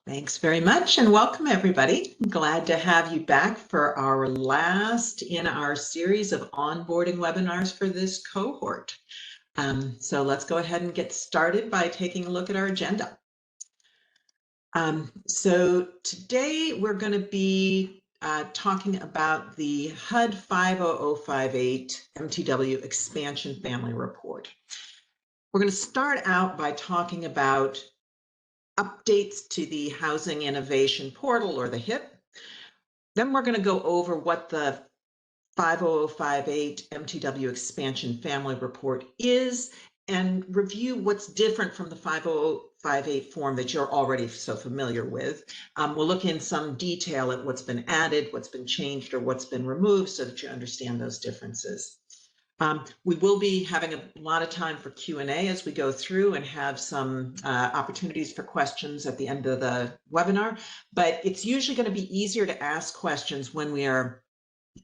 Thanks very much and welcome everybody. I'm glad to have you back for our last in our series of onboarding webinars for this cohort. So let's go ahead and get started by taking a look at our agenda. So today we're going to be talking about the HUD-50058 MTW expansion family report. We're going to start out by talking about updates to the Housing Innovation Portal, or the HIP. Then we're going to go over what the 50058 MTW expansion family report is and review what's different from the 5058 form that you're already so familiar with. We'll look in some detail at what's been added, what's been changed, or what's been removed so that you understand those differences. We will be having a lot of time for Q&A as we go through and have some opportunities for questions at the end of the webinar, but it's usually going to be easier to ask questions when we are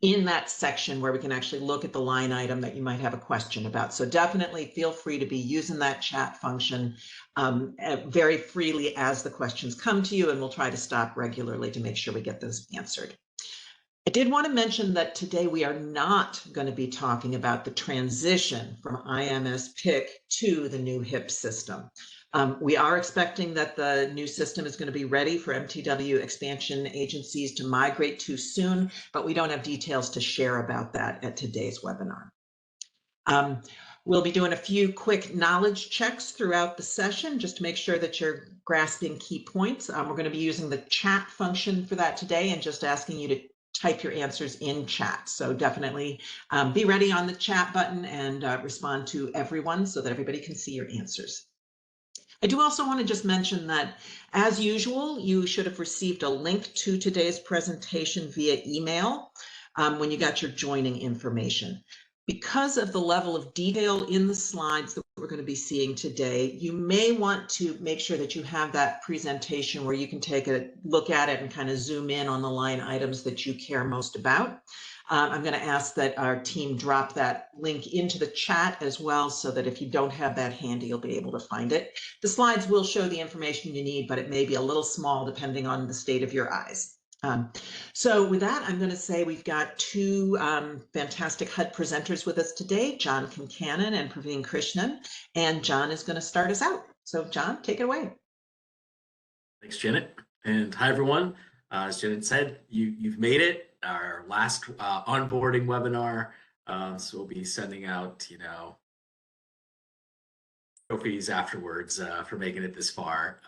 in that section where we can actually look at the line item that you might have a question about. So definitely feel free to be using that chat function very freely as the questions come to you, and we'll try to stop regularly to make sure we get those answered. I did want to mention that today we are not going to be talking about the transition from IMS PIC to the new HIP system. We are expecting that the new system is going to be ready for MTW expansion agencies to migrate to soon, but we don't have details to share about that at today's webinar. We'll be doing a few quick knowledge checks throughout the session just to make sure that you're grasping key points. We're going to be using the chat function for that today and just asking you to type your answers in chat. So definitely be ready on the chat button and respond to everyone so that everybody can see your answers. I do also want to just mention that, as usual, you should have received a link to today's presentation via email when you got your joining information. Because of the level of detail in the slides that we're going to be seeing today, you may want to make sure that you have that presentation where you can take a look at it and kind of zoom in on the line items that you care most about. I'm going to ask that our team drop that link into the chat as well, so that if you don't have that handy, you'll be able to find it. The slides will show the information you need, but it may be a little small depending on the state of your eyes. So with that, I'm going to say we've got two fantastic HUD presenters with us today, John Kincannon and Praveen Krishnan, and John is going to start us out. So John, take it away. Thanks, Janet. And hi, everyone. As Janet said, you've made it, our last onboarding webinar. So we'll be sending out, trophies afterwards for making it this far.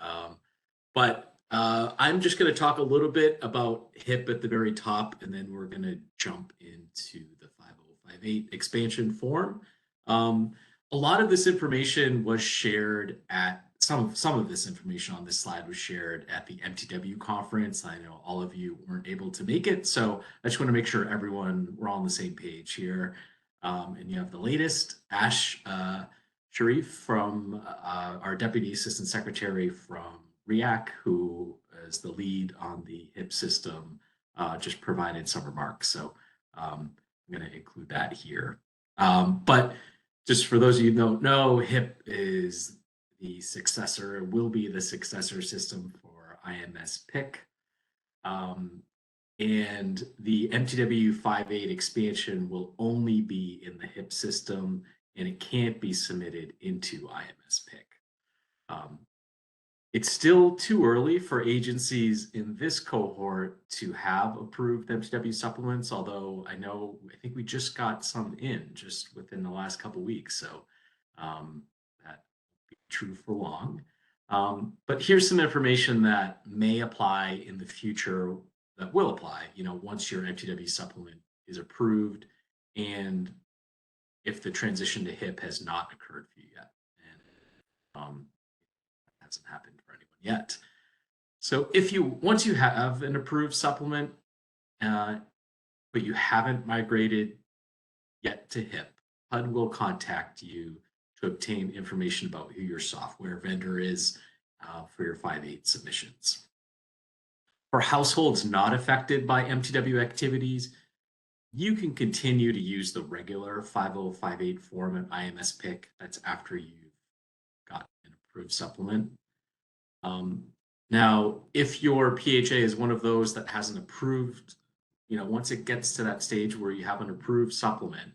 I'm just going to talk a little bit about HIP at the very top, and then we're going to jump into the 5058 expansion form. A lot of this information was shared at some of this information on this slide was shared at the MTW conference. I know all of you weren't able to make it, so I just want to make sure we're all on the same page here. And you have the latest. Ash Sharif from our Deputy Assistant Secretary from REAC, who is the lead on the HIP system, just provided some remarks. So I'm going to include that here. But just for those of you who don't know, HIP is the successor, will be the successor system for IMS PIC. And the MTW 58 expansion will only be in the HIP system, and it can't be submitted into IMS PIC. It's still too early for agencies in this cohort to have approved MTW supplements, although I think we just got some in just within the last couple of weeks, so that won't be true for long. But here's some information that may apply in the future, that will apply, once your MTW supplement is approved and if the transition to HIP has not occurred for you yet. And hasn't happened for anyone yet. So once you have an approved supplement, but you haven't migrated yet to HIP, HUD will contact you to obtain information about who your software vendor is for your 5.8 submissions. For households not affected by MTW activities, you can continue to use the regular 5058 form at IMS PIC. That's after you've got an approved supplement. Now, if your PHA is one of those that has an approved, once it gets to that stage where you have an approved supplement,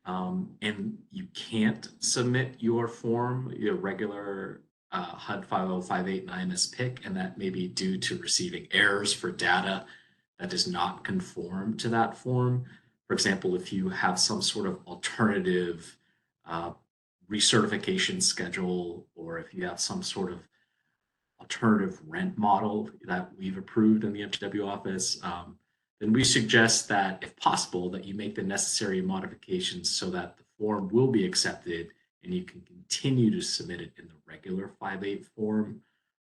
and you can't submit your form, your regular HUD-50058 and IMS PIC, and that may be due to receiving errors for data that does not conform to that form. For example, if you have some sort of alternative uh, recertification schedule, or if you have some sort of alternative rent model that we've approved in the MTW office, then we suggest that, if possible, that you make the necessary modifications so that the form will be accepted and you can continue to submit it in the regular 5.8 form.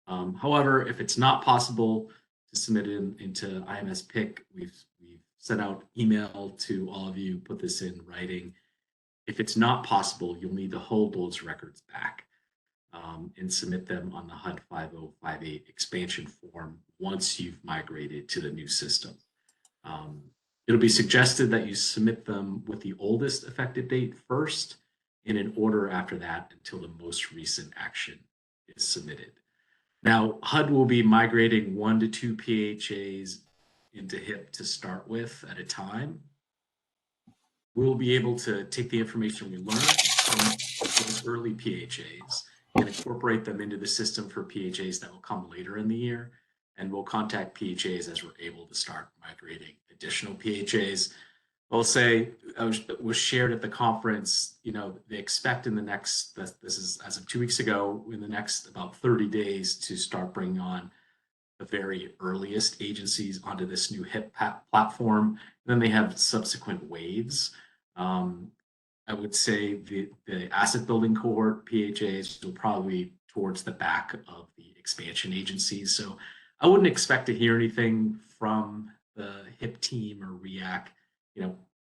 However, if it's not possible to submit it into IMS PIC, we've sent out email to all of you, put this in writing. If it's not possible, you'll need to hold those records back and submit them on the HUD-5058 expansion form once you've migrated to the new system. It'll be suggested that you submit them with the oldest effective date first, and in order after that until the most recent action is submitted. Now, HUD will be migrating 1 to 2 PHAs into HIP to start with at a time. We'll be able to take the information we learned from those early PHAs and incorporate them into the system for PHAs that will come later in the year. And we'll contact PHAs as we're able to start migrating additional PHAs. I'll say, was shared at the conference, they expect in the next, this is as of 2 weeks ago, in the next about 30 days to start bringing on the very earliest agencies onto this new HIP platform. And then they have subsequent waves. I would say the asset building cohort PHAs will probably be towards the back of the expansion agencies. So I wouldn't expect to hear anything from the HIP team or REAC,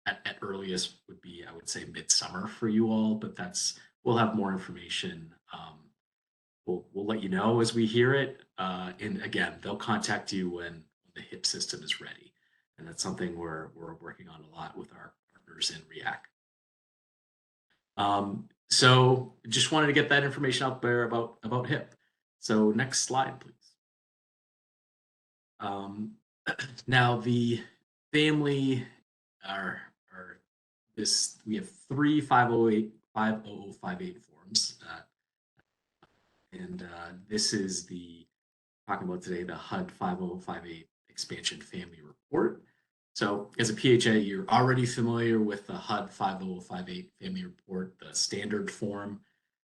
at earliest would be, I would say, midsummer for you all, but we'll have more information. We'll let you know as we hear it. And again, they'll contact you when the HIP system is ready. And that's something we're working on a lot with our partners in REAC. So just wanted to get that information out there about HIP. So next slide, please. Now the family we have 3 50058 forms, and this is talking about today, the HUD-5058 expansion family report. So as a PHA, you're already familiar with the HUD-5058 family report, the standard form.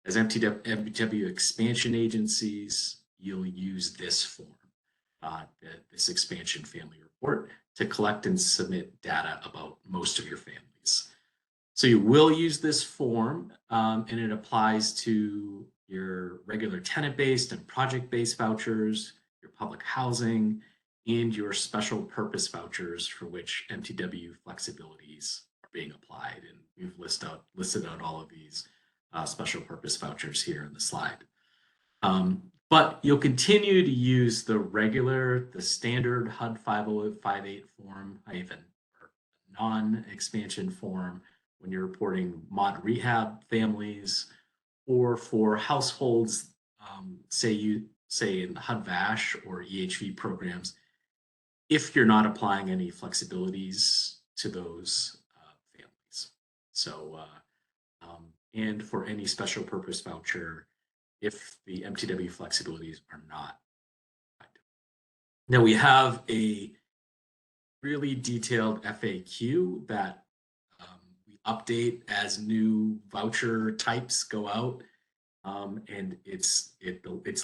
As MTW expansion agencies, you'll use this form, this expansion family report, to collect and submit data about most of your families. So you will use this form, and it applies to your regular tenant-based and project-based vouchers, your public housing, and your special purpose vouchers for which MTW flexibilities are being applied. And we've listed out all of these special purpose vouchers here in the slide. But you'll continue to use the standard HUD-5058 form, or non-expansion form, when you're reporting mod rehab families, or for households, say in HUD-VASH or EHV programs, if you're not applying any flexibilities to those families. So, and for any special purpose voucher, if the MTW flexibilities are not applied. Now we have a really detailed FAQ that we update as new voucher types go out, and it's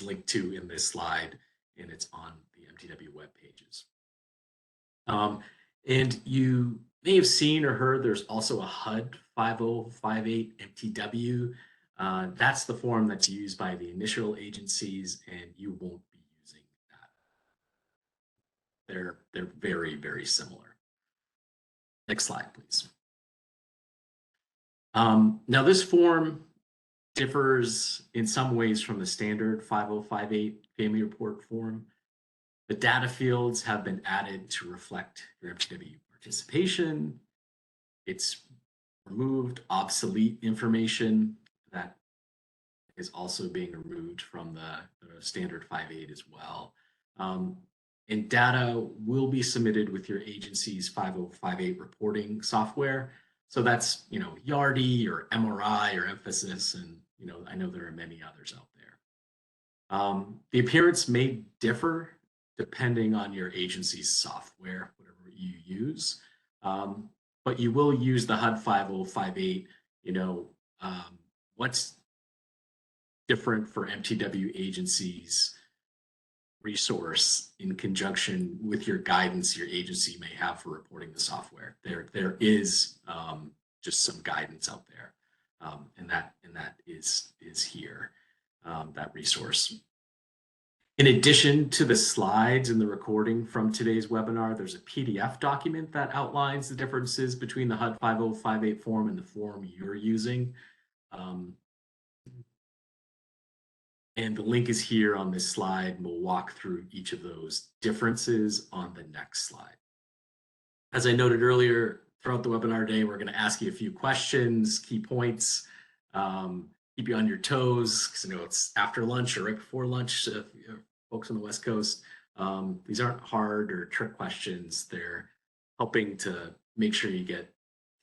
linked to in this slide, and it's on the MTW web pages. And you may have seen or heard there's also a HUD-5058 MTW. That's the form that's used by the initial agencies, and you won't be using that. They're very, very similar. Next slide, please. Now this form differs in some ways from the standard 5058 family report form. The data fields have been added to reflect your MTW participation. It's removed obsolete information that is also being removed from the standard 5.8 as well. And data will be submitted with your agency's 5058 reporting software. So that's, Yardi or MRI or Emphasis, and, I know there are many others out there. The appearance may differ depending on your agency's software, whatever you use. But you will use the HUD-50058, what's different for MTW agencies resource in conjunction with your guidance your agency may have for reporting the software. There is just some guidance out there, and that is here, that resource. In addition to the slides and the recording from today's webinar, there's a PDF document that outlines the differences between the HUD-50058 form and the form you're using. And the link is here on this slide, and we'll walk through each of those differences on the next slide. As I noted earlier, throughout the webinar day, we're going to ask you a few questions, key points, keep you on your toes, because I know it's after lunch or right before lunch, folks on the West Coast. These aren't hard or trick questions. They're helping to make sure you get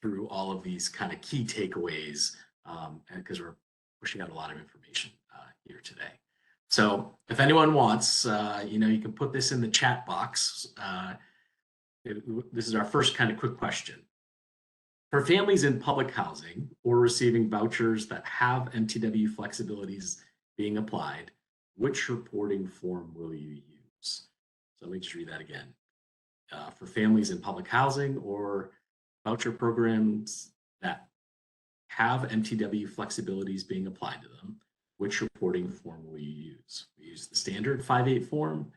through all of these kind of key takeaways, because we're pushing out a lot of information here today. So if anyone wants, you can put this in the chat box. This is our first kind of quick question. For families in public housing or receiving vouchers that have MTW flexibilities being applied, which reporting form will you use? So let me just read that again. For families in public housing or voucher programs that have MTW flexibilities being applied to them, which reporting form will you use? We use the standard 5.8 form,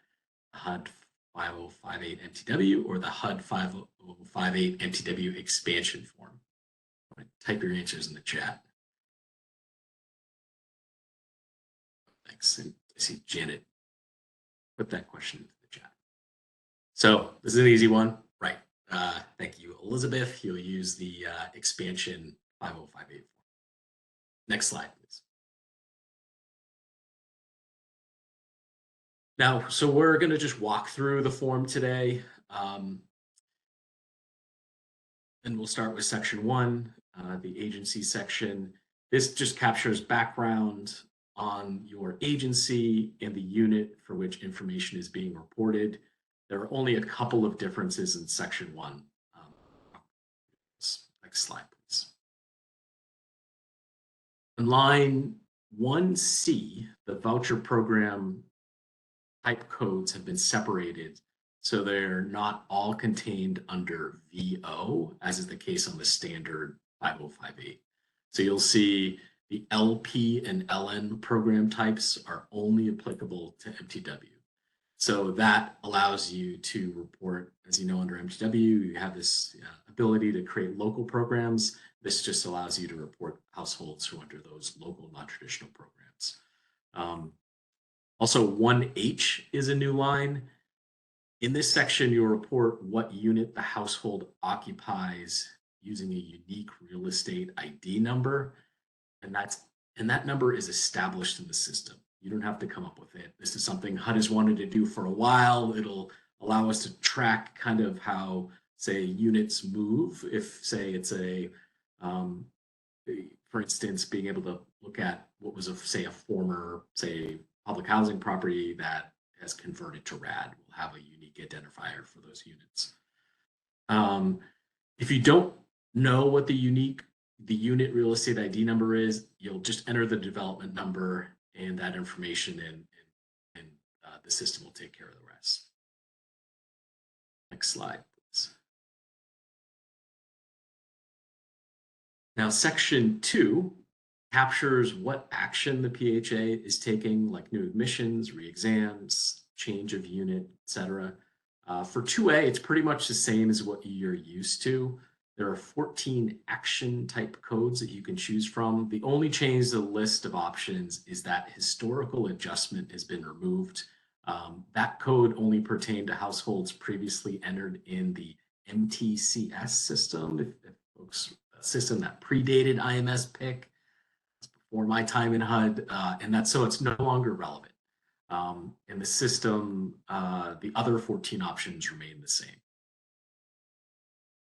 HUD-50058 MTW, or the HUD-50058 MTW expansion form. Type your answers in the chat. Thanks. And I see Janet put that question into the chat. So this is an easy one, right? Thank you, Elizabeth. You'll use the expansion 5058 form. Next slide, please. Now, so we're going to just walk through the form today. And we'll start with section 1, the agency section. This just captures background on your agency and the unit for which information is being reported. There are only a couple of differences in section 1. Next slide, please. In line 1C, the voucher program type codes have been separated, so they're not all contained under VO, as is the case on the standard 5058. So you'll see the LP and LN program types are only applicable to MTW. So that allows you to report, as you know, under MTW, you have this ability to create local programs. This just allows you to report households who are under those local non-traditional programs. Also, 1H is a new line. In this section, you'll report what unit the household occupies using a unique real estate ID number, and that number is established in the system. You don't have to come up with it. This is something HUD has wanted to do for a while. It'll allow us to track kind of how, say, units move. If, say, it's for instance, being able to look at what was, say, a former, say, public housing property that has converted to RAD. We'll have a unique identifier for those units. If you don't know what the unit real estate ID number is, you'll just enter the development number and that information, and the system will take care of the rest. Next slide, please. Now, section 2 captures what action the PHA is taking, like new admissions, re-exams, change of unit, etc. For 2A, it's pretty much the same as what you're used to. There are 14 action type codes that you can choose from. The only change to the list of options is that historical adjustment has been removed. That code only pertained to households previously entered in the MTCS system, if folks, a system that predated IMS PIC. for my time in HUD, and that's so it's no longer relevant. In the system, the other 14 options remain the same.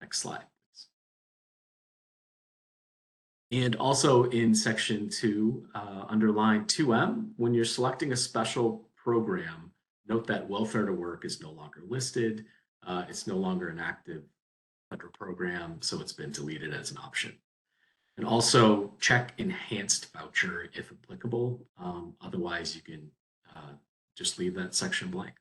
Next slide, please. And also in section 2, under line 2M, when you're selecting a special program, note that welfare to work is no longer listed. It's no longer an active federal program, so it's been deleted as an option. And also check enhanced voucher if applicable. Otherwise, you can just leave that section blank.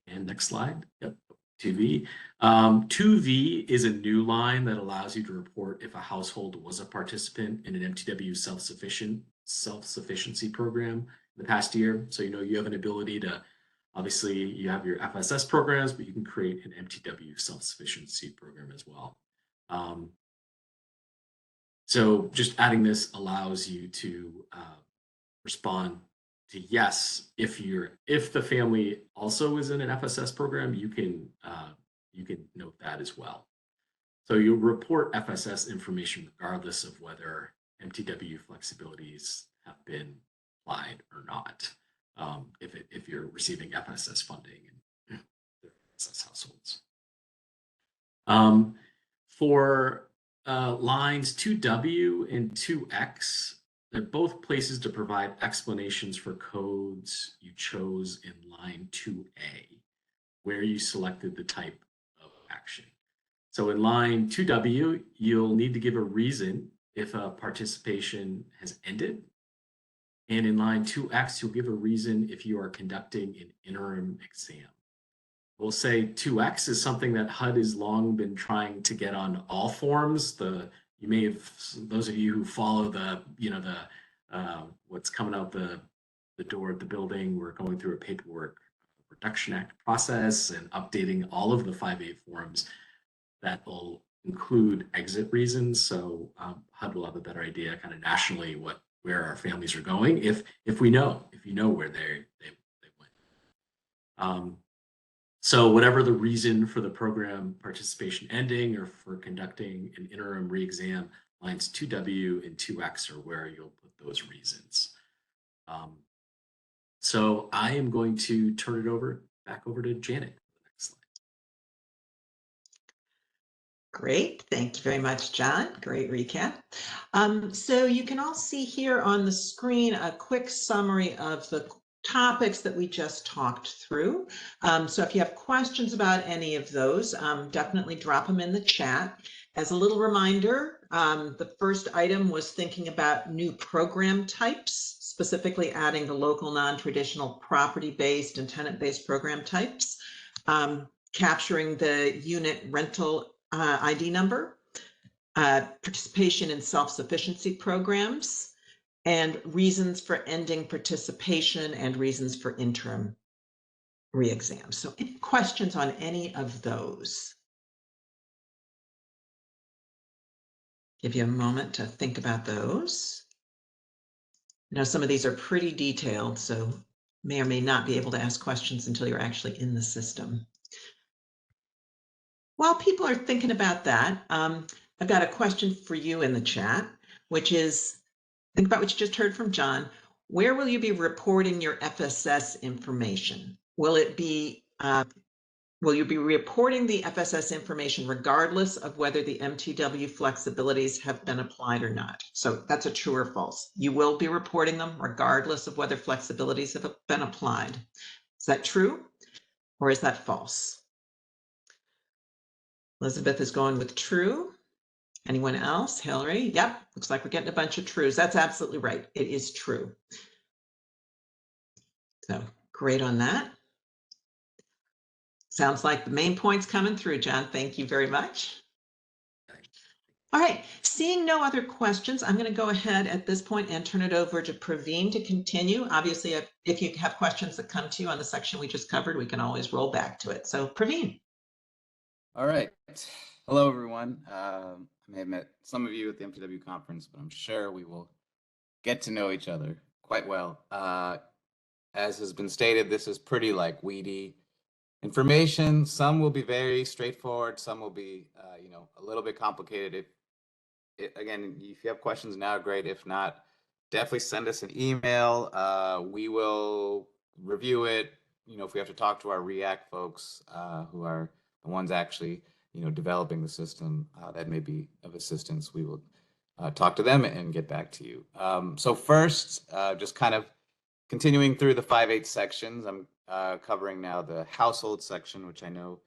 And next slide. Yep, 2V. 2V is a new line that allows you to report if a household was a participant in an MTW self-sufficiency program in the past year. So you have an ability to, obviously you have your FSS programs, but you can create an MTW self-sufficiency program as well. So just adding this allows you to respond to yes if the family also is in an FSS program. You can note that as well. So you'll report FSS information regardless of whether MTW flexibilities have been applied or not. If you're receiving FSS funding in FSS households. For lines 2W and 2X, they're both places to provide explanations for codes you chose in line 2A, where you selected the type of action. So in line 2W, you'll need to give a reason if a participation has ended. And in line 2X, you'll give a reason if you are conducting an interim exam. We'll say 2X is something that HUD has long been trying to get on all forms. You may have, those of you who follow what's coming out the door at the building, we're going through a paperwork reduction act process and updating all of the 5.8 forms that will include exit reasons. So HUD will have a better idea kind of nationally where our families are going if you know where they went. So whatever the reason for the program participation ending or for conducting an interim re-exam, lines 2W and 2X are where you'll put those reasons. So I am going to turn it back over to Janet for the next slide. Great, thank you very much, John. Great recap. So you can all see here on the screen a quick summary of the topics that we just talked through. So if you have questions about any of those, definitely drop them in the chat. As a little reminder, the first item was thinking about new program types, specifically adding the local non-traditional property-based and tenant-based program types, capturing the unit rental ID number, participation in self-sufficiency programs, and reasons for ending participation and reasons for interim re-exam. So any questions on any of those? Give you a moment to think about those. I know some of these are pretty detailed, so may or may not be able to ask questions until you're actually in the system. While people are thinking about that, I've got a question for you in the chat, which is, think about what you just heard from John. Where will you be reporting your FSS information? Will you be reporting the FSS information regardless of whether the MTW flexibilities have been applied or not? So that's a true or false. You will be reporting them regardless of whether flexibilities have been applied. Is that true or is that false? Elizabeth is going with true. Anyone else? Hillary? Yep, looks like we're getting a bunch of trues. That's absolutely right. It is true. So great on that. Sounds like the main points coming through, John. Thank you very much. All right, seeing no other questions, I'm going to go ahead at this point and turn it over to Praveen to continue. Obviously, if you have questions that come to you on the section we just covered, we can always roll back to it. So Praveen. All right. Hello, everyone. I may have met some of you at the MTW conference, but I'm sure we will get to know each other quite well. As has been stated, this is pretty weedy information. Some will be very straightforward. Some will be, a little bit complicated. again, if you have questions now, great. If not, definitely send us an email. We will review it. If we have to talk to our React folks, who are the ones actually, developing the system, that may be of assistance. We will talk to them and get back to you. So first, just kind of continuing through the 5.8 sections, I'm covering now the household section, which I know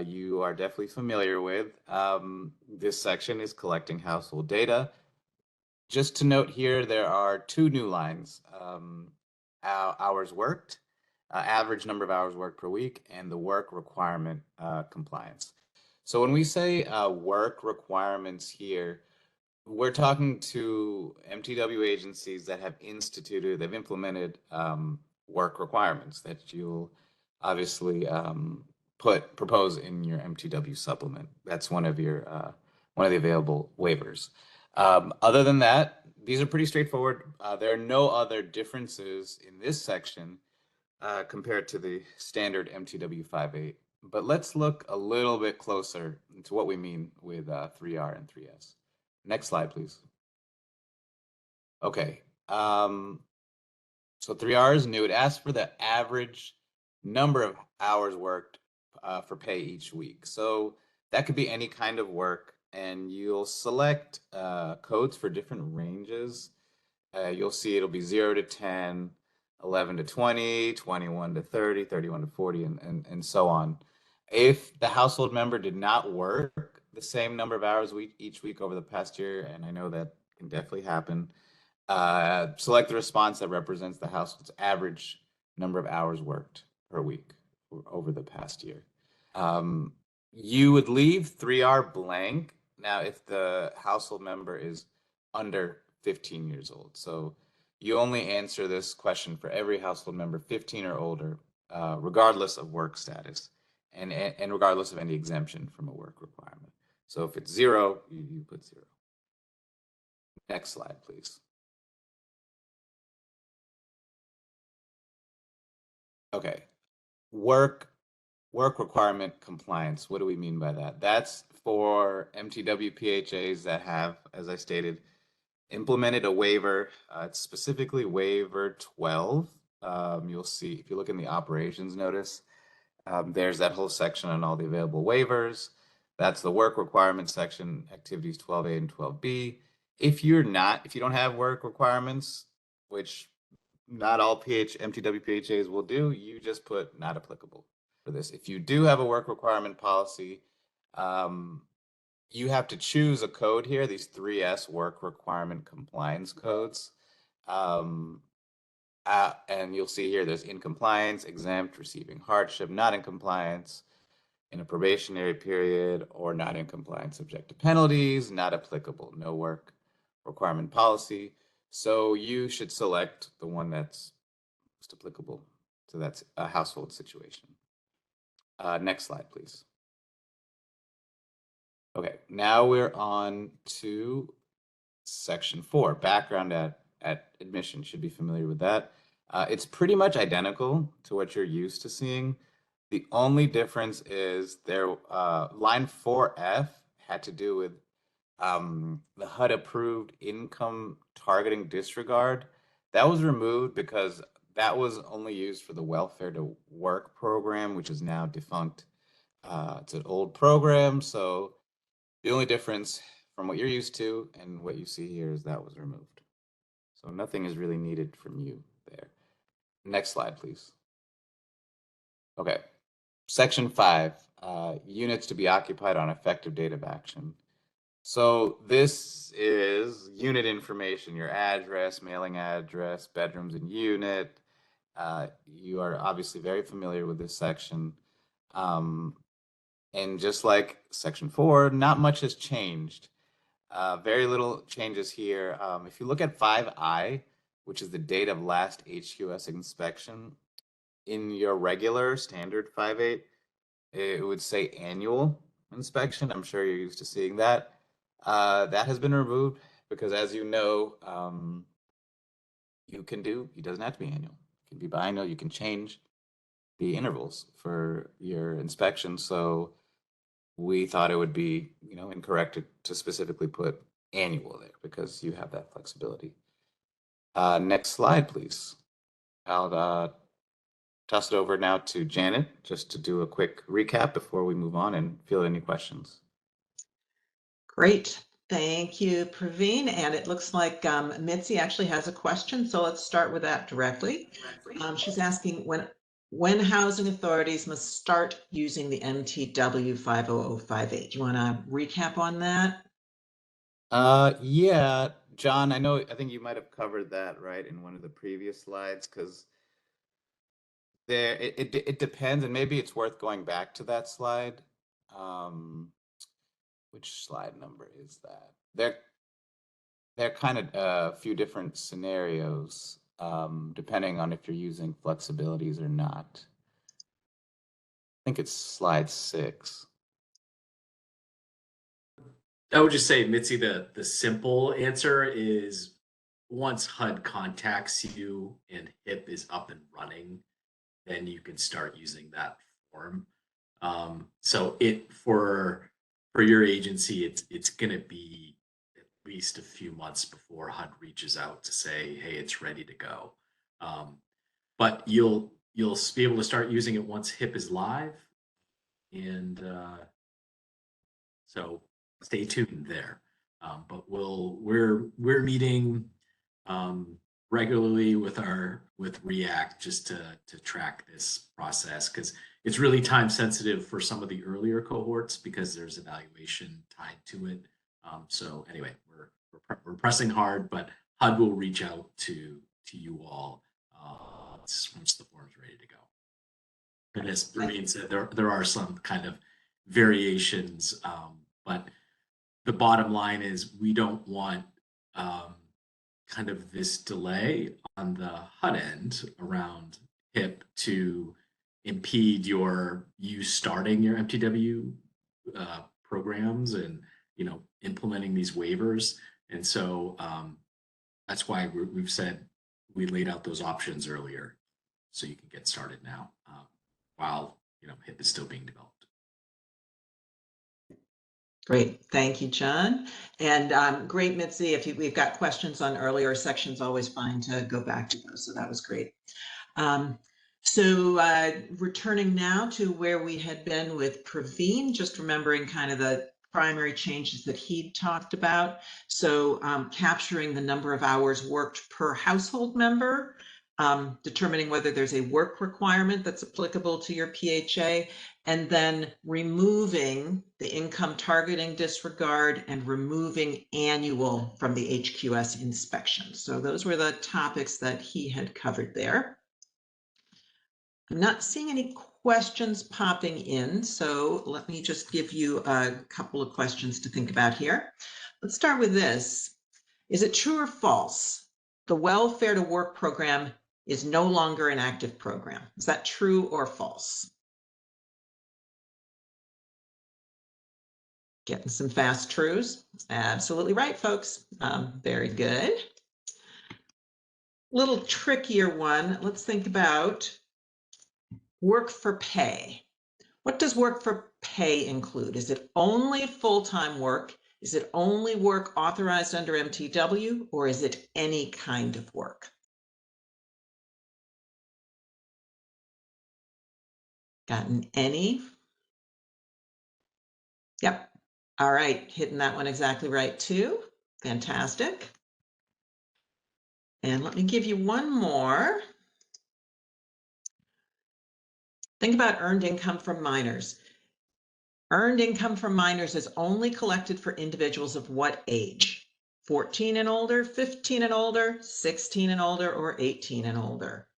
you are definitely familiar with. This section is collecting household data. Just to note here, there are two new lines, hours worked, average number of hours worked per week, and the work requirement compliance. So when we say work requirements here, we're talking to MTW agencies that have they've implemented work requirements that you'll obviously propose in your MTW supplement. That's one of the available waivers. Other than that, these are pretty straightforward. There are no other differences in this section compared to the standard MTW 5.8. But let's look a little bit closer into what we mean with 3R and 3S. Next slide, please. Okay. So 3R is new. It asks for the average number of hours worked for pay each week. So that could be any kind of work, and you'll select codes for different ranges. You'll see it'll be 0 to 10, 11 to 20, 21 to 30, 31 to 40, and so on. If the household member did not work the same number of hours each week over the past year, and I know that can definitely happen, select the response that represents the household's average number of hours worked per week over the past year. You would leave 3R blank now if the household member is under 15 years old. So you only answer this question for every household member 15 or older, regardless of work status and regardless of any exemption from a work requirement. So if it's 0, you put 0. Next slide, please. Okay, work requirement compliance. What do we mean by that? That's for MTW PHAs that have, as I stated, implemented a waiver. It's specifically waiver 12. You'll see if you look in the operations notice, there's that whole section on all the available waivers. That's the work requirement section, activities 12A and 12B. If you don't have work requirements, which not all MTW PHAs will do, you just put not applicable for this. If you do have a work requirement policy, you have to choose a code here, these 3S work requirement compliance codes. And you'll see here there's in compliance, exempt, receiving hardship, not in compliance, in a probationary period, or not in compliance, subject to penalties, not applicable, no work requirement policy. So you should select the one that's most applicable to that household situation. Next slide, please. Okay, now we're on to section 4, background at admission. Should be familiar with that. It's pretty much identical to what you're used to seeing. The only difference is line 4F had to do with the HUD approved income targeting disregard. That was removed because that was only used for the welfare to work program, which is now defunct. It's an old program, so the only difference from what you're used to and what you see here is that was removed. So nothing is really needed from you there. Next slide, please. Okay, section 5, units to be occupied on effective date of action. So this is unit information, your address, mailing address, bedrooms and unit. You are obviously very familiar with this section. And just like section 4, not much has changed. Very little changes here. If you look at 5I, which is the date of last HQS inspection, in your regular standard 5.8, it would say annual inspection. I'm sure you're used to seeing that. That has been removed because, as you know, it doesn't have to be annual. It can be biannual. You can change the intervals for your inspection. So we thought it would be, incorrect to specifically put annual there because you have that flexibility. Next slide, please. I'll toss it over now to Janet just to do a quick recap before we move on and field any questions. Great. Thank you, Praveen. And it looks like Mitzi actually has a question, so let's start with that directly. She's asking when housing authorities must start using the MTW 50058. Do you want to recap on that? Yeah, John, I think you might have covered that right in one of the previous slides because it depends, and maybe it's worth going back to that slide. Which slide number is that? They're kind of a few different scenarios, depending on if you're using flexibilities or not. I think it's slide 6. I would just say, Mitzi, the simple answer is once HUD contacts you and HIP is up and running, then you can start using that form. So for your agency, it's going to be at least a few months before HUD reaches out to say, hey, it's ready to go. But you'll be able to start using it once HIP is live, and so stay tuned there. But we're meeting regularly with React just to track this process because it's really time sensitive for some of the earlier cohorts because there's evaluation tied to it. So anyway, we're pressing hard, but HUD will reach out to you all once the form's ready to go. And as Praveen said, there are some kind of variations, but the bottom line is we don't want kind of this delay on the HUD end around HIP to impede you starting your MTW programs and implementing these waivers. And so that's why we've said we laid out those options earlier, so you can get started now while HIP is still being developed. Great, thank you, John. And great, Mitzi, if we've got questions on earlier sections, always fine to go back to those. So that was great. So returning now to where we had been with Praveen, just remembering kind of the primary changes that he talked about. So capturing the number of hours worked per household member, determining whether there's a work requirement that's applicable to your PHA, and then removing the income targeting disregard and removing annual from the HQS inspection. So those were the topics that he had covered there. I'm not seeing any questions popping in, so let me just give you a couple of questions to think about here. Let's start with this. Is it true or false? The Welfare to Work program is no longer an active program. Is that true or false? Getting some fast trues. Absolutely right, folks. Very good. Little trickier one. Let's think about work for pay. What does work for pay include? Is it only full-time work? Is it only work authorized under MTW, or is it any kind of work? Gotten any? Yep. All right, hitting that one exactly right too. Fantastic. And let me give you one more. Think about earned income from minors. Earned income from minors is only collected for individuals of what age? 14 and older, 15 and older, 16 and older, or 18 and older?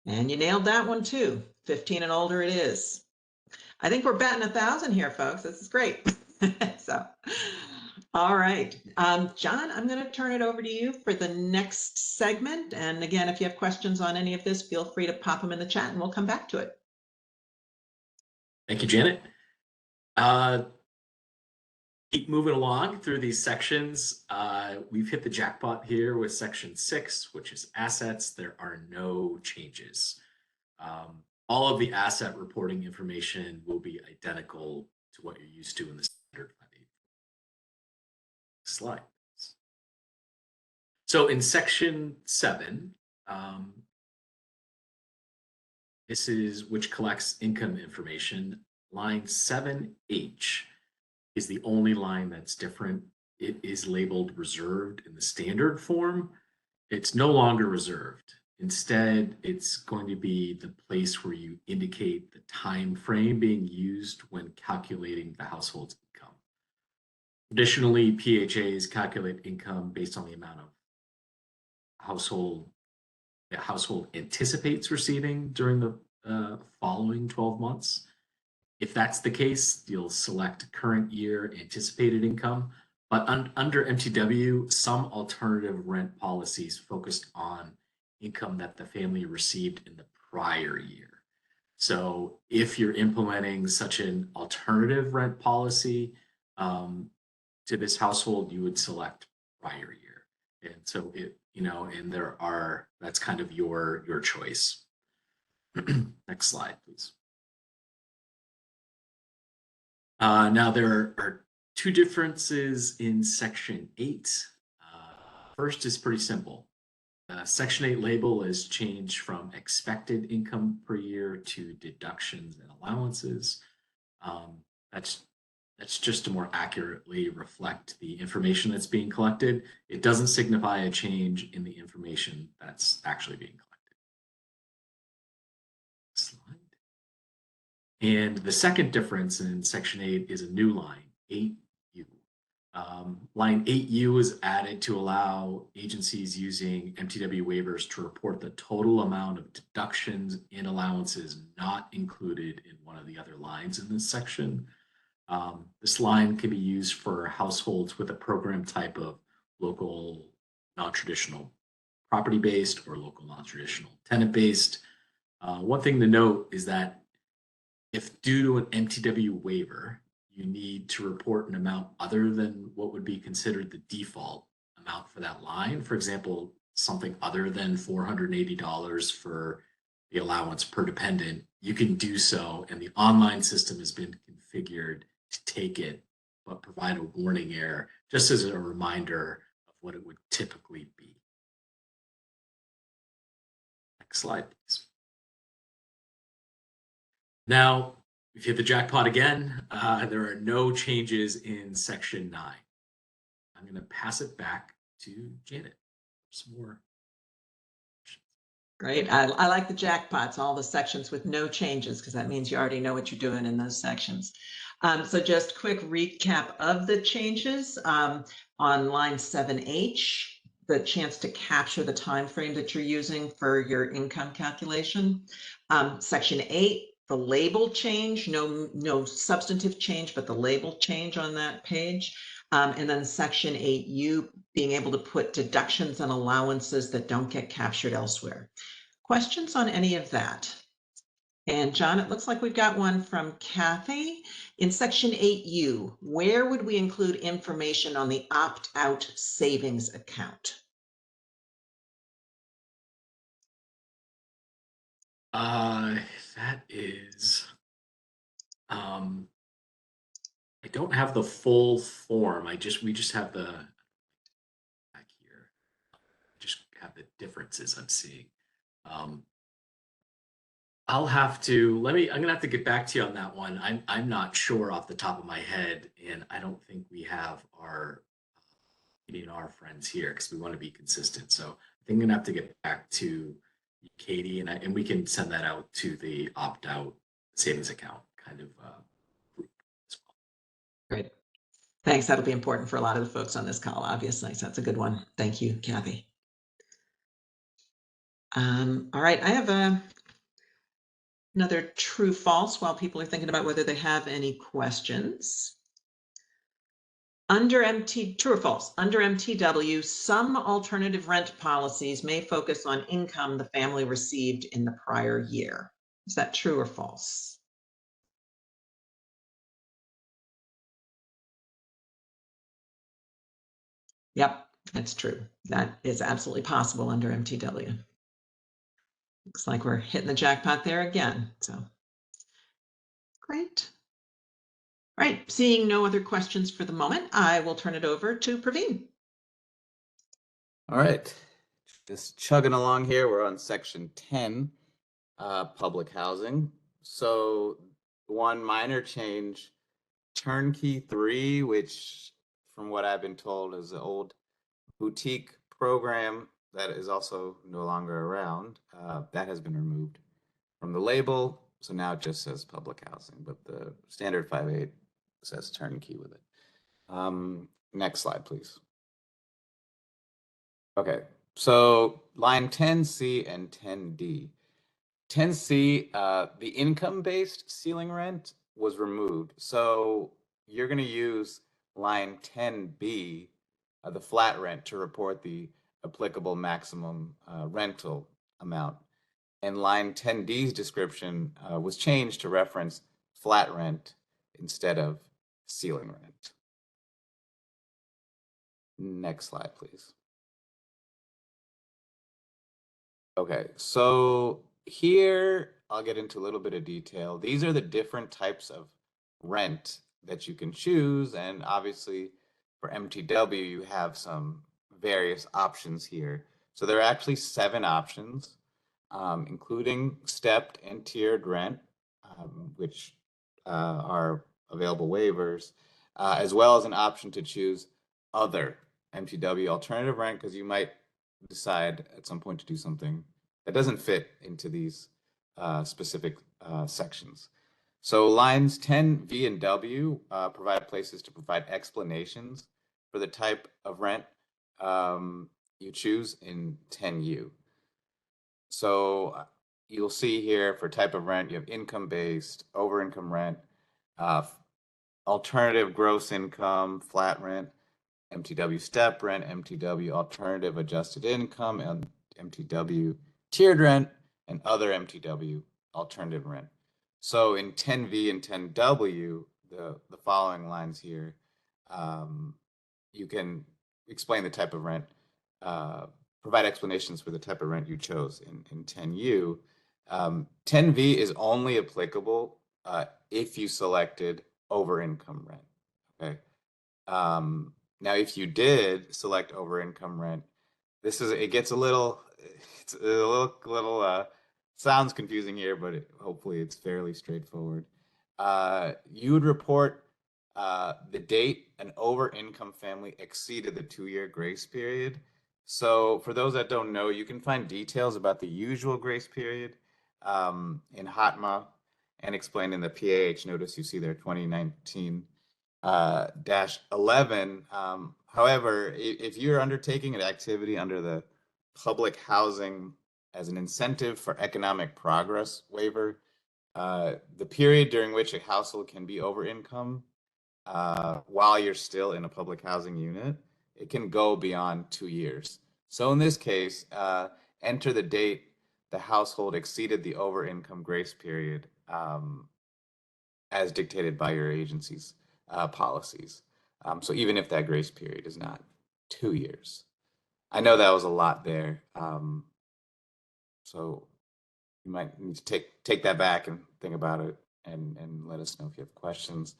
And you nailed that one too. 15 and older it is. I think we're batting 1,000 here, folks. This is great. So, all right. John, I'm going to turn it over to you for the next segment. And again, if you have questions on any of this, feel free to pop them in the chat and we'll come back to it. Thank you, Janet. Keep moving along through these sections. We've hit the jackpot here with section 6, which is assets. There are no changes. All of the asset reporting information will be identical to what you're used to in the standard 5.8. Slide. So in section 7, this is which collects income information. Line 7H is the only line that's different. It is labeled reserved in the standard form. It's no longer reserved. Instead, it's going to be the place where you indicate the time frame being used when calculating the household's income. Traditionally, PHAs calculate income based on the amount of household the household anticipates receiving during the following 12 months. If that's the case, you'll select current year anticipated income. But under MTW, some alternative rent policies focused on income that the family received in the prior year. So if you're implementing such an alternative rent policy to this household, you would select prior year. And so and that's kind of your choice. Next slide, please. Now there are two differences in section 8. First is pretty simple. Section 8 label is changed from expected income per year to deductions and allowances. That's just to more accurately reflect the information that's being collected. It doesn't signify a change in the information that's actually being collected. Slide. And the second difference in section 8 is a new line, 8U. Line 8U is added to allow agencies using MTW waivers to report the total amount of deductions and allowances not included in one of the other lines in this section. This line can be used for households with a program type of local non-traditional property-based or local non-traditional tenant-based. One thing to note is that if due to an MTW waiver, you need to report an amount other than what would be considered the default amount for that line, for example, something other than $480 for the allowance per dependent, you can do so, and the online system has been configured to take it, but provide a warning error just as a reminder of what it would typically be. Next slide, please. Now, we've hit the jackpot again. There are no changes in section 9. I'm going to pass it back to Janet for some more. Great. I like the jackpots, all the sections with no changes, because that means you already know what you're doing in those sections. So just quick recap of the changes on line 7H, the chance to capture the time frame that you're using for your income calculation. Section 8, the label change, no substantive change, but the label change on that page. And then section 8U, being able to put deductions and allowances that don't get captured elsewhere. Questions on any of that? And John, it looks like we've got one from Kathy. In section 8U, where would we include information on the opt-out savings account? That is, I don't have the full form. We just have the back here. Just have the differences I'm seeing. I'll have to I'm gonna have to get back to you on that one. I'm not sure off the top of my head, and I don't think we have our friends here because we want to be consistent. So I think I'm gonna have to get back to Katie, and we can send that out to the opt-out savings account kind of group as well. Great. Thanks. That'll be important for a lot of the folks on this call, obviously. So that's a good one. Thank you, Kathy. All right. I have another true false while people are thinking about whether they have any questions. True or false, under MTW, some alternative rent policies may focus on income the family received in the prior year. Is that true or false? Yep, that's true. That is absolutely possible under MTW. Looks like we're hitting the jackpot there again. So great. All right, seeing no other questions for the moment, I will turn it over to Praveen. All right, just chugging along here. We're on section 10, public housing. So one minor change, turnkey 3, which from what I've been told is an old boutique program that is also no longer around. That has been removed from the label. So now it just says public housing, but the standard 5.8 says turnkey with it. Next slide, please. Okay, so line 10C and 10D. 10C, the income-based ceiling rent was removed. So you're going to use line 10B, the flat rent, to report the applicable maximum rental amount. And line 10D's description was changed to reference flat rent instead of ceiling rent. Next slide, please. Okay, so here I'll get into a little bit of detail. These are the different types of rent that you can choose, and obviously for MTW you have some various options here. So there are actually 7 options, including stepped and tiered rent, which are available waivers, as well as an option to choose other MTW alternative rent, because you might decide at some point to do something that doesn't fit into these specific sections. So lines 10V and W provide places to provide explanations for the type of rent you choose in 10U. So you'll see here for type of rent, you have income-based, over-income rent, alternative gross income, flat rent, MTW step rent, MTW alternative adjusted income, and MTW tiered rent, and other MTW alternative rent. So in 10V and 10W, the following lines here, you can explain the type of rent, provide explanations for the type of rent you chose in 10U. 10V is only applicable if you selected over income rent. Okay. Now, if you did select over income rent, it gets a little, it's a little sounds confusing here, but hopefully it's fairly straightforward. You would report the date an over income family exceeded the 2-year grace period. So for those that don't know, you can find details about the usual grace period in HOTMA and explained in the PAH notice you see there, 2019 -11. However, if you're undertaking an activity under the public housing as an incentive for economic progress waiver, the period during which a household can be over income while you're still in a public housing unit, it can go beyond 2 years. So in this case, enter the date the household exceeded the over income grace period as dictated by your agency's policies. So even if that grace period is not 2 years. I know that was a lot there. So you might need to take that back and think about it and let us know if you have questions.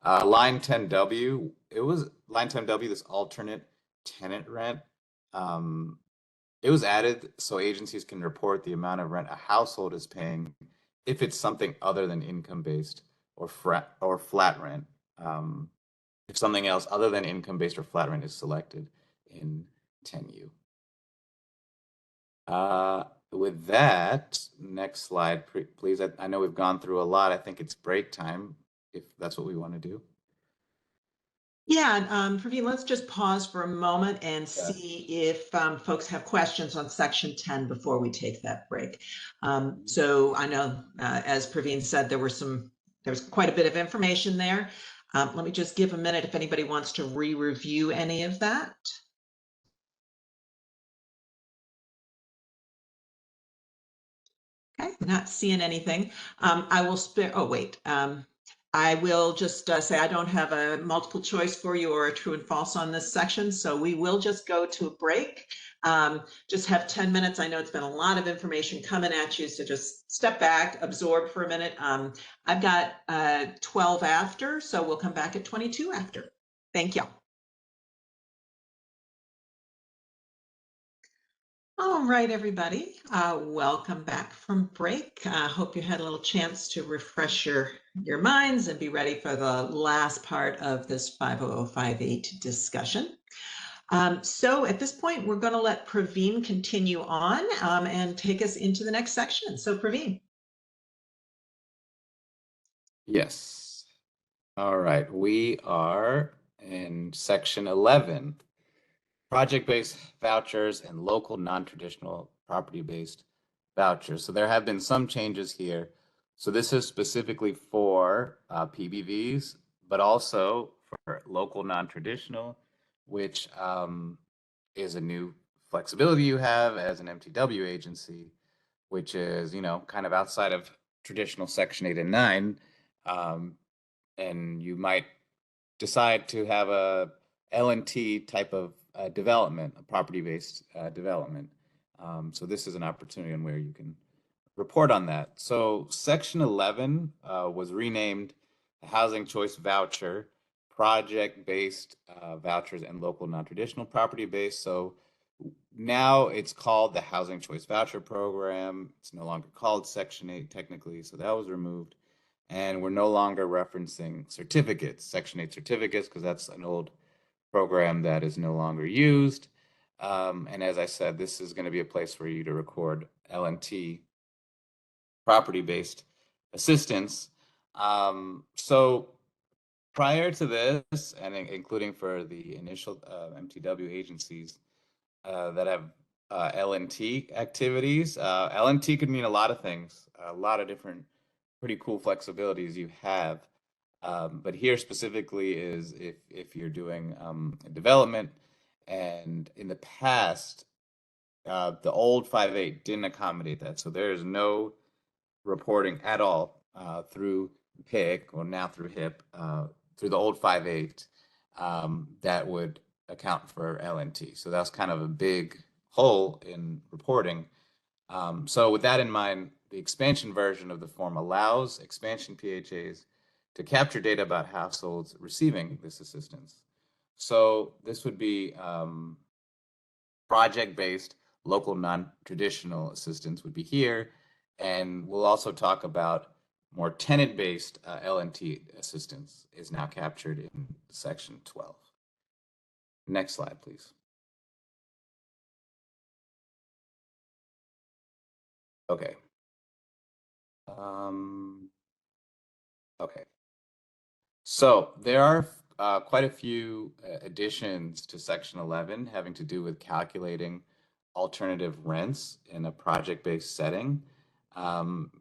Line 10W, it was line 10W, this alternate tenant rent. It was added so agencies can report the amount of rent a household is paying if it's something other than income-based or flat rent. If something else other than income-based or flat rent is selected in 10U. With that, next slide, please. I know we've gone through a lot. I think it's break time, if that's what we want to do. Yeah, Praveen, let's just pause for a moment and see if folks have questions on section 10 before we take that break. So I know, as Praveen said, there was quite a bit of information there. Let me just give a minute if anybody wants to re-review any of that. Okay, not seeing anything. I will spare, oh wait, I will just say I don't have a multiple choice for you or a true and false on this section, so we will just go to a break. Just have 10 minutes. I know it's been a lot of information coming at you, so just step back, absorb for a minute. I've got 12 after, so we'll come back at 22 after. Thank you. All right, everybody, welcome back from break. Hope you had a little chance to refresh your minds and be ready for the last part of this 50058 discussion. So at this point, we're going to let Praveen continue on and take us into the next section. So Praveen. Yes. All right, we are in section 11. Project-based vouchers and local non-traditional property-based vouchers. So there have been some changes here. So this is specifically for PBVs, but also for local non-traditional, which is a new flexibility you have as an MTW agency, which is, kind of outside of traditional Section 8 and 9. And you might decide to have a L&T type of development, a property-based development. So this is an opportunity on where you can report on that. So Section 11 was renamed Housing Choice Voucher, project-based vouchers and local non-traditional property-based. So now it's called the Housing Choice Voucher Program. It's no longer called Section 8 technically, so that was removed. And we're no longer referencing certificates, Section 8 certificates, because that's an old program that is no longer used. And as I said, this is going to be a place for you to record L&T property-based assistance. So prior to this, and including for the initial MTW agencies that have L&T activities, L&T could mean a lot of things, a lot of different pretty cool flexibilities you have. But here specifically is if you're doing development, and in the past, the old 5.8 didn't accommodate that. So there is no reporting at all through PIC or now through HIP, through the old 5.8 that would account for L&T. So that's kind of a big hole in reporting. So with that in mind, the expansion version of the form allows expansion PHAs to capture data about households receiving this assistance. So this would be project-based local non-traditional assistance would be here. And we'll also talk about more tenant-based L&T assistance is now captured in section 12. Next slide, please. Okay. Okay. So there are quite a few additions to Section 11 having to do with calculating alternative rents in a project-based setting.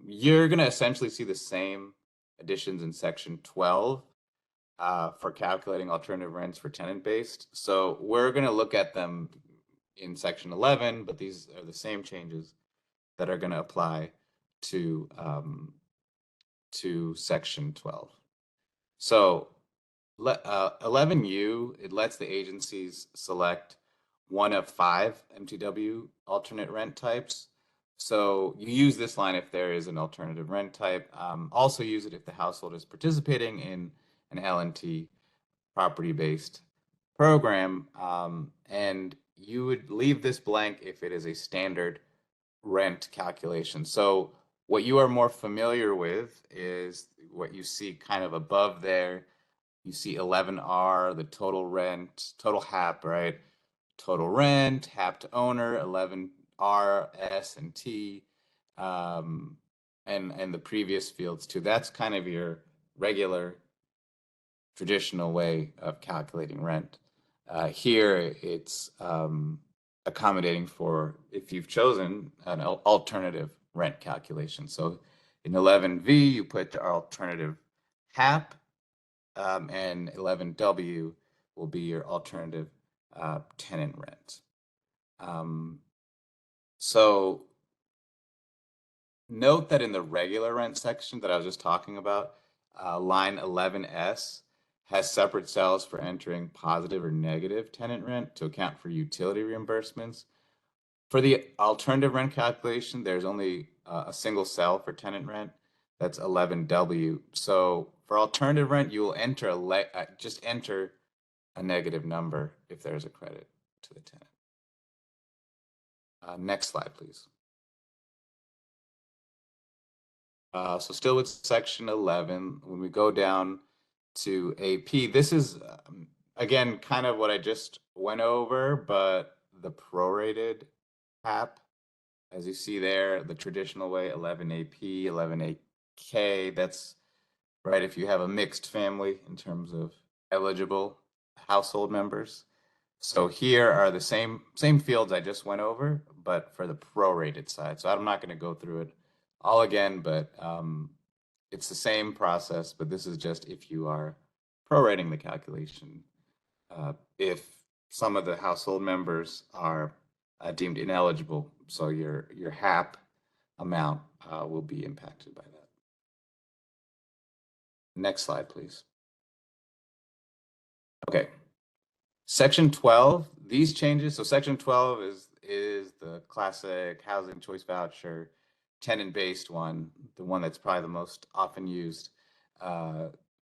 You're going to essentially see the same additions in Section 12 for calculating alternative rents for tenant-based. So we're going to look at them in Section 11, but these are the same changes that are going to apply to Section 12. So 11U, it lets the agencies select one of 5 MTW alternate rent types. So you use this line if there is an alternative rent type. Also use it if the household is participating in an L&T property-based program. And you would leave this blank if it is a standard rent calculation. So what you are more familiar with is what you see kind of above there. You see 11R, the total rent, total HAP, right? Total rent, HAP to owner, 11R, S, and T, and the previous fields too. That's kind of your regular traditional way of calculating rent. Here, it's accommodating for if you've chosen an alternative rent calculation. So in 11V, you put the alternative HAP, and 11W will be your alternative tenant rent. So note that in the regular rent section that I was just talking about, line 11S has separate cells for entering positive or negative tenant rent to account for utility reimbursements. For the alternative rent calculation, there's only a single cell for tenant rent. That's 11W. So for alternative rent, you will enter just enter a negative number if there's a credit to the tenant. Next slide, please. So still with section 11, when we go down to AP, this is, again, kind of what I just went over, but the prorated HAP, as you see there, the traditional way, 11AP, 11AK, that's right if you have a mixed family in terms of eligible household members. So here are the same fields I just went over, but for the prorated side. So I'm not going to go through it all again, but it's the same process, but this is just if you are prorating the calculation. If some of the household members are deemed ineligible, so your HAP amount will be impacted by that. Next slide, please. Okay. Section 12, these changes, so Section 12 is the classic housing choice voucher, tenant-based one, the one that's probably the most often used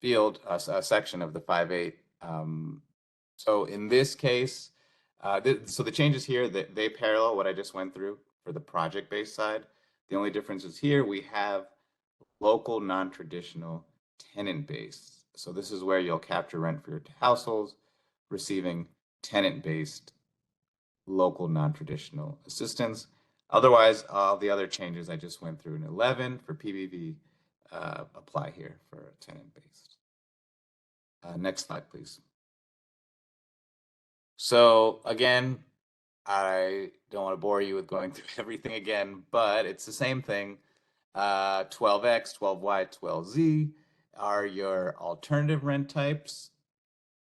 field, section of the 5.8. So in this case, so the changes here, they parallel what I just went through for the project-based side. The only difference is here we have local non-traditional tenant-based. So this is where you'll capture rent for your households receiving tenant-based local non-traditional assistance. Otherwise, all the other changes I just went through in 11 for PBV apply here for tenant-based. Next slide, please. So again, I don't want to bore you with going through everything again, but it's the same thing. 12X, 12Y, 12Z are your alternative rent types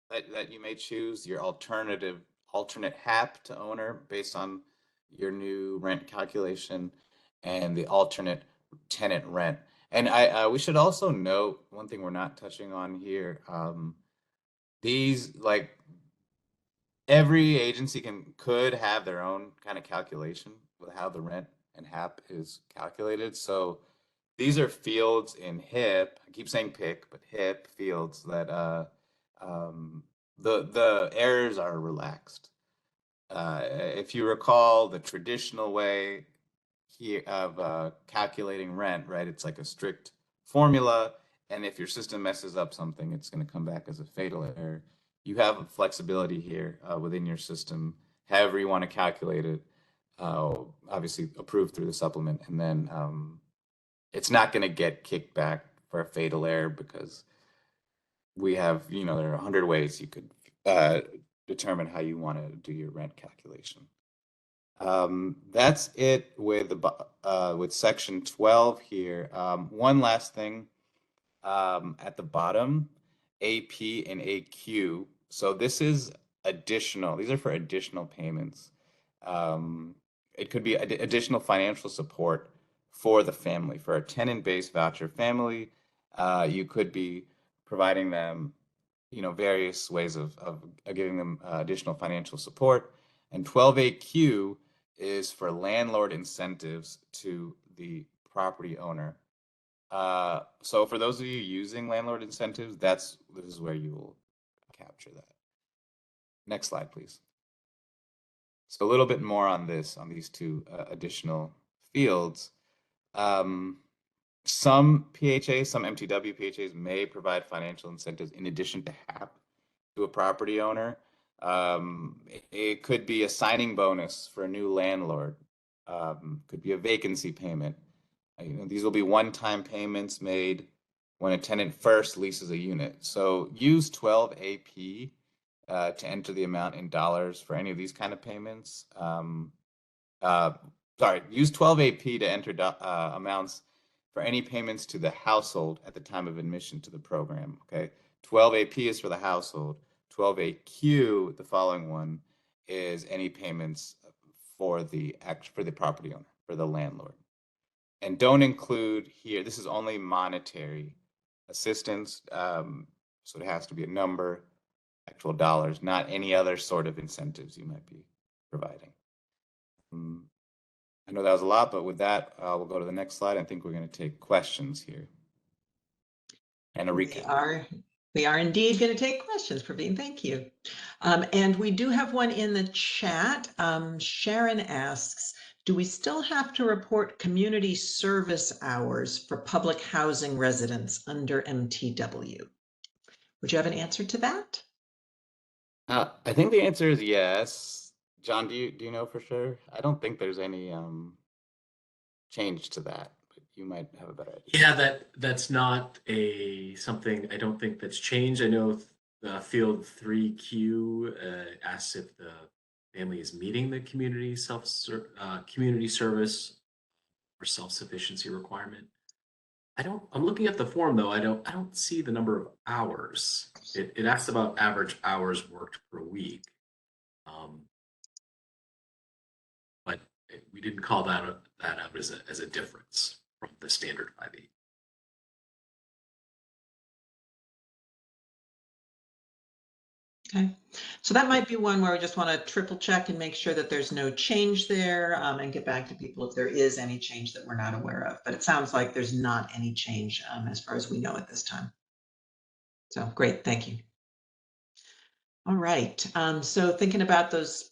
that you may choose, your alternate HAP to owner based on your new rent calculation, and the alternate tenant rent. And we should also note one thing we're not touching on here. These, like, every agency could have their own kind of calculation with how the rent and HAP is calculated. So these are fields in HIP. I keep saying PIC, but HIP fields that the errors are relaxed. If you recall, the traditional way here of calculating rent, right? It's like a strict formula, and if your system messes up something, it's going to come back as a fatal error. You have flexibility here within your system, however you want to calculate it. Obviously approved through the supplement, and then it's not going to get kicked back for a fatal error because we have, there are 100 ways you could determine how you want to do your rent calculation. That's it with section 12 here. One last thing at the bottom, AP and AQ. So this is additional. These are for additional payments. It could be additional financial support for the family. For a tenant-based voucher family, you could be providing them, various ways of giving them additional financial support. And 12AQ is for landlord incentives to the property owner. So for those of you using landlord incentives, this is where you will capture that. Next slide, please. So a little bit more on these two additional fields. Some PHAs, some MTW PHAs may provide financial incentives in addition to HAP to a property owner. It could be a signing bonus for a new landlord. Could be a vacancy payment. These will be one-time payments made when a tenant first leases a unit. So use 12AP to enter the amount in dollars for any of these kind of payments. Use 12AP to enter amounts for any payments to the household at the time of admission to the program. Okay, 12AP is for the household. 12AQ, the following one, is any payments for the property owner, for the landlord. And don't include here, this is only monetary assistance. So it has to be a number, actual dollars, not any other sort of incentives you might be providing. I know that was a lot, but with that, we'll go to the next slide. I think we're going to take questions here and a recap. We are indeed going to take questions, Praveen. Thank you. And we do have one in the chat. Sharon asks, do we still have to report community service hours for public housing residents under MTW? Would you have an answer to that? I think the answer is yes. John, do you know for sure? I don't think there's any change to that, but you might have a better idea. Yeah, that's not something I don't think that's changed. I know field 3Q asks if the family is meeting the community service or self-sufficiency requirement. I'm looking at the form though. I don't see the number of hours. It asks about average hours worked per week. But we didn't call that out as a difference from the standard 5.8. Okay, so that might be one where we just want to triple check and make sure that there's no change there, and get back to people if there is any change that we're not aware of. But it sounds like there's not any change as far as we know at this time. So great, thank you. All right, so thinking about those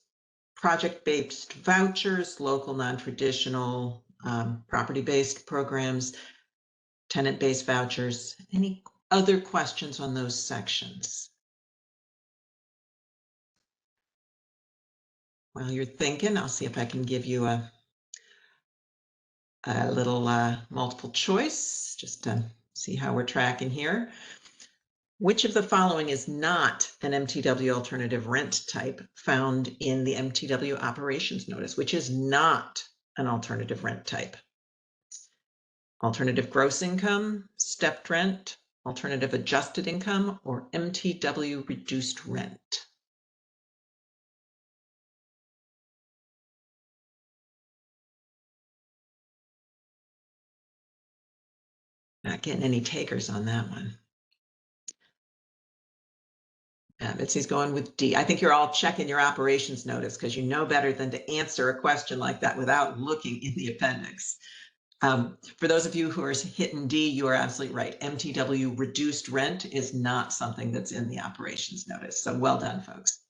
project-based vouchers, local non-traditional, property-based programs, tenant-based vouchers, any other questions on those sections? While you're thinking, I'll see if I can give you a little multiple choice, just to see how we're tracking here. Which of the following is not an MTW alternative rent type found in the MTW operations notice, which is not an alternative rent type? Alternative gross income, stepped rent, alternative adjusted income, or MTW reduced rent? Not getting any takers on that one. Mitzi's going with D. I think you're all checking your operations notice because you know better than to answer a question like that without looking in the appendix. For those of you who are hitting D, you are absolutely right. MTW reduced rent is not something that's in the operations notice. So well done, folks.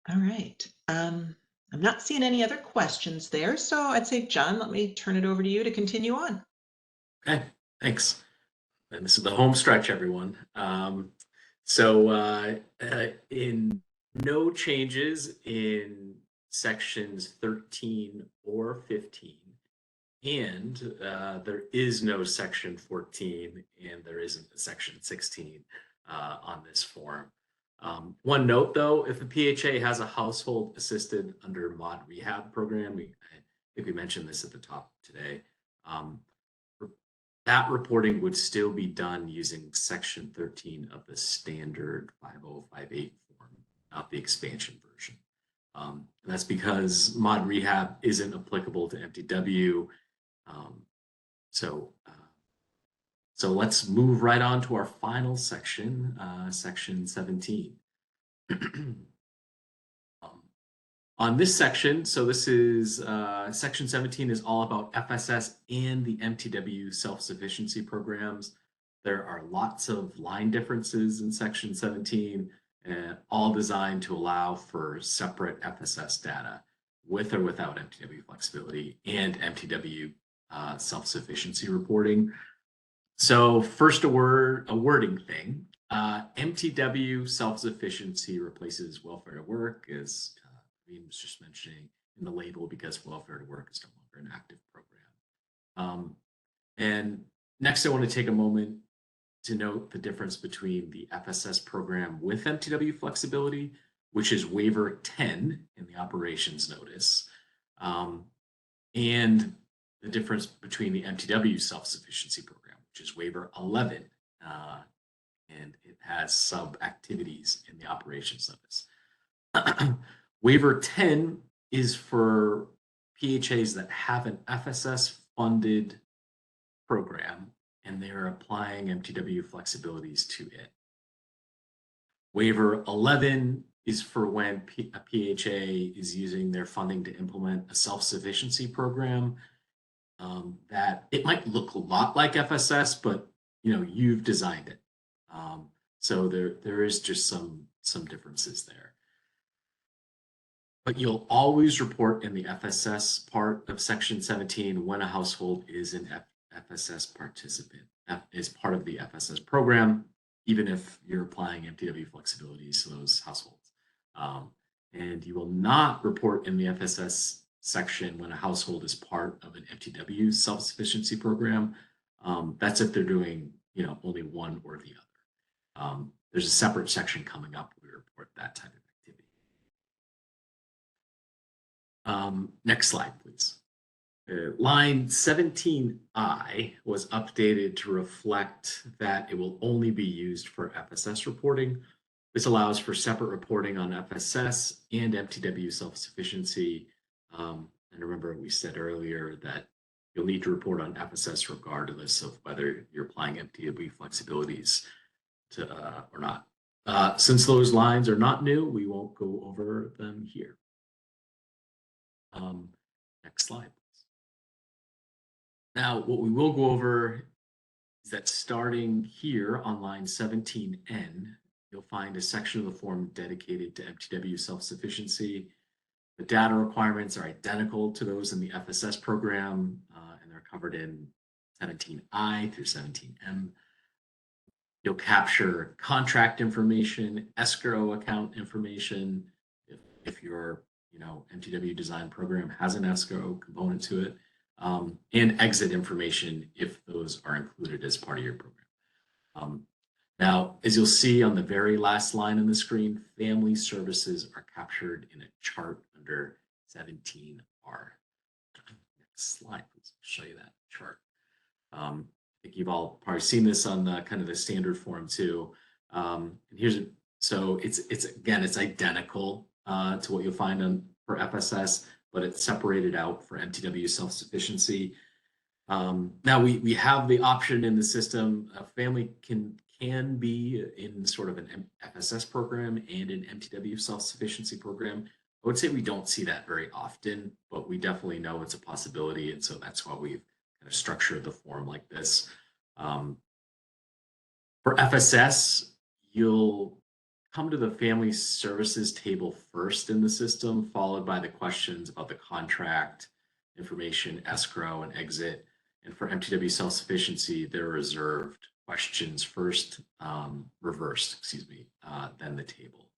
All right. I'm not seeing any other questions there. So I'd say, John, let me turn it over to you to continue on. Okay, thanks. And this is the home stretch, everyone. In no changes in sections 13 or 15, and there is no section 14, and there isn't a section 16 on this form. One note though, if a PHA has a household assisted under mod rehab program, I think we mentioned this at the top today, that reporting would still be done using section 13 of the standard 5058 form, not the expansion version. And that's because mod rehab isn't applicable to MTW. So let's move right on to our final section, section 17. On this section, so this is section 17 is all about FSS and the MTW self-sufficiency programs. There are lots of line differences in section 17, all designed to allow for separate FSS data with or without MTW flexibility and MTW self-sufficiency reporting. So first a wording thing. MTW self-sufficiency replaces welfare to work, as Ian was just mentioning in the label, because welfare to work is no longer an active program. And next, I want to take a moment to note the difference between the FSS program with MTW flexibility, which is waiver 10 in the operations notice, and the difference between the MTW self-sufficiency program, which is waiver 11, and it has sub-activities in the operations notice. Waiver 10 is for PHAs that have an FSS funded program, and they're applying MTW flexibilities to it. Waiver 11 is for when a PHA is using their funding to implement a self-sufficiency program that it might look a lot like FSS, but you've designed it. So there is just some differences there. But you'll always report in the FSS part of Section 17 when a household is an FSS participant, is part of the FSS program, even if you're applying MTW flexibilities to those households. And you will not report in the FSS section when a household is part of an MTW self-sufficiency program. That's if they're doing, only one or the other. There's a separate section coming up where we report that type of activity. Next slide, please. Line 17I was updated to reflect that it will only be used for FSS reporting. This allows for separate reporting on FSS and MTW self-sufficiency. And remember, we said earlier that you'll need to report on FSS regardless of whether you're applying MTW flexibilities to or not. Since those lines are not new, we won't go over them here. Next slide, please. Now, what we will go over is that starting here on line 17N, you'll find a section of the form dedicated to MTW self-sufficiency. The data requirements are identical to those in the FSS program, and they're covered in 17I through 17M. You'll capture contract information, escrow account information, if your MTW design program has an escrow component to it, and exit information if those are included as part of your program. Now, as you'll see on the very last line on the screen, family services are captured in a chart under 17R. Next slide, please. I'll show you that chart. I think you've all probably seen this on the kind of the standard form too. And so it's identical to what you'll find for FSS, but it's separated out for MTW self-sufficiency. Now we have the option in the system. A family can be in sort of an FSS program and an MTW self-sufficiency program. I would say we don't see that very often, but we definitely know it's a possibility. And so that's why we've kind of structured the form like this. For FSS, you'll come to the family services table first in the system, followed by the questions about the contract, information, escrow, and exit. And for MTW self-sufficiency, they're reserved questions first, reversed, than the table.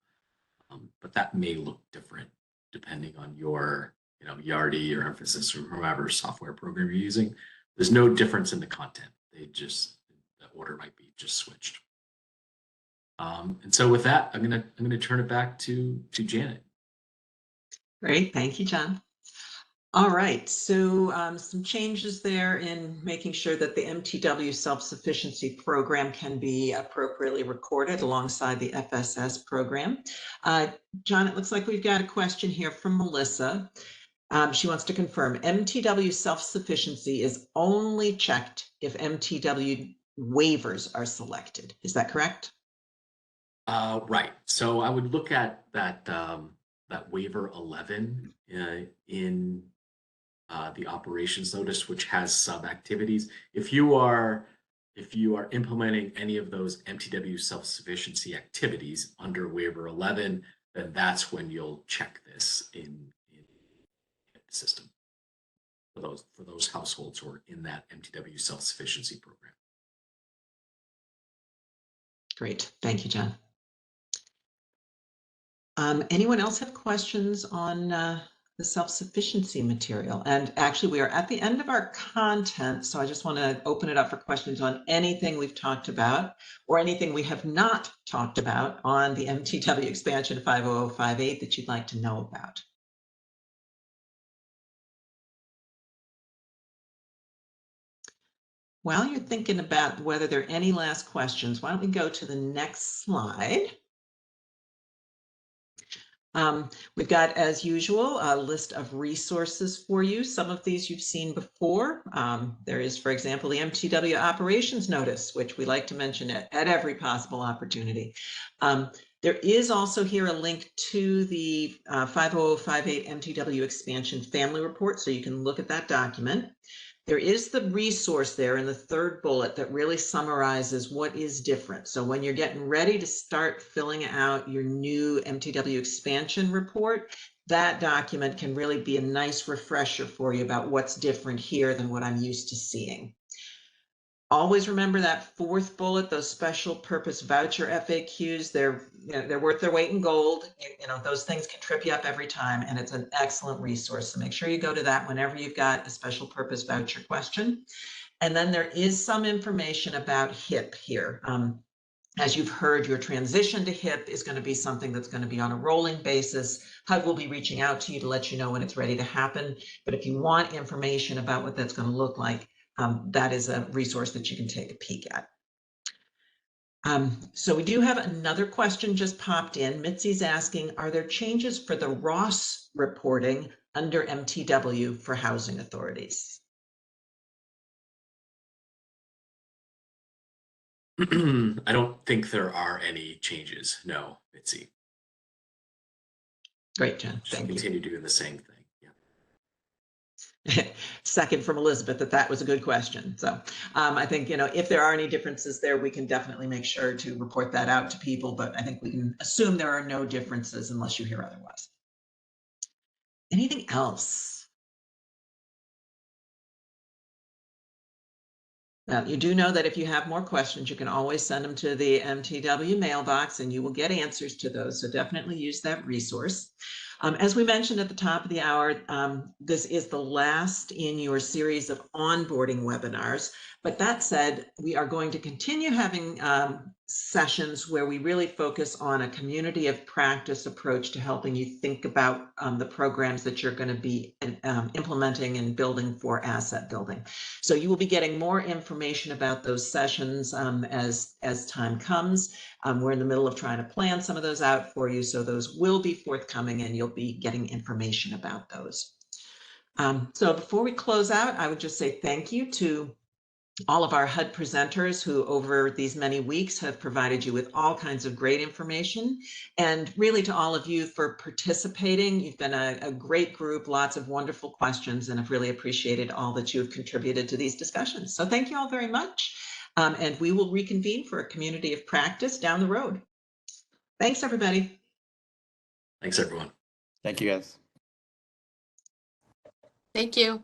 But that may look different depending on your, Yardi or Emphasis or whatever software program you're using. There's no difference in the content. The order might be just switched. And so with that, I'm gonna turn it back to Janet. Great, thank you, John. All right, so some changes there in making sure that the MTW self-sufficiency program can be appropriately recorded alongside the FSS program. John, it looks like we've got a question here from Melissa. She wants to confirm MTW self-sufficiency is only checked if MTW waivers are selected. Is that correct? Right. So I would look at that waiver 11 in the operations notice, which has sub-activities. If you are implementing any of those MTW self-sufficiency activities under waiver 11, then that's when you'll check this in the system for those households who are in that MTW self-sufficiency program. Great, thank you, John. Anyone else have questions on the self-sufficiency material? And actually, we are at the end of our content, so I just want to open it up for questions on anything we've talked about or anything we have not talked about on the MTW expansion 50058 that you'd like to know about. While you're thinking about whether there are any last questions, why don't we go to the next slide? We've got, as usual, a list of resources for you. Some of these you've seen before. There is, for example, the MTW operations notice, which we like to mention at every possible opportunity. There is also here a link to the 50058 MTW expansion family report, so you can look at that document. There is the resource there in the third bullet that really summarizes what is different. So when you're getting ready to start filling out your new MTW expansion report, that document can really be a nice refresher for you about what's different here than what I'm used to seeing. Always remember that fourth bullet, those special purpose voucher FAQs, they're worth their weight in gold. You know, those things can trip you up every time, and it's an excellent resource. So make sure you go to that whenever you've got a special purpose voucher question. And then there is some information about HIP here. As you've heard, your transition to HIP is going to be something that's going to be on a rolling basis. HUD will be reaching out to you to let you know when it's ready to happen. But if you want information about what that's going to look like, that is a resource that you can take a peek at. So we do have another question just popped in. Mitzi's asking, are there changes for the Ross reporting under MTW for housing authorities? I don't think there are any changes. No, Mitzi. Great, Jen. Just Thank you. continue doing the same thing. Second from Elizabeth that was a good question. So I think, you know, if there are any differences there, we can definitely make sure to report that out to people, but I think we can assume there are no differences unless you hear otherwise. Anything else? Now, you do know that if you have more questions, you can always send them to the MTW mailbox and you will get answers to those. So definitely use that resource. As we mentioned at the top of the hour, this is the last in your series of onboarding webinars. But that said, we are going to continue having sessions where we really focus on a community of practice approach to helping you think about the programs that you're going to be implementing and building for asset building. So you will be getting more information about those sessions as time comes. We're in the middle of trying to plan some of those out for you, so those will be forthcoming and you'll be getting information about those. So before we close out, I would just say thank you to all of our HUD presenters who over these many weeks have provided you with all kinds of great information, and really to all of you for participating. You've been a great group, lots of wonderful questions, and I've really appreciated all that you've contributed to these discussions. So thank you all very much. And we will reconvene for a community of practice down the road. Thanks, everybody. Thanks, everyone. Thank you, guys. Thank you.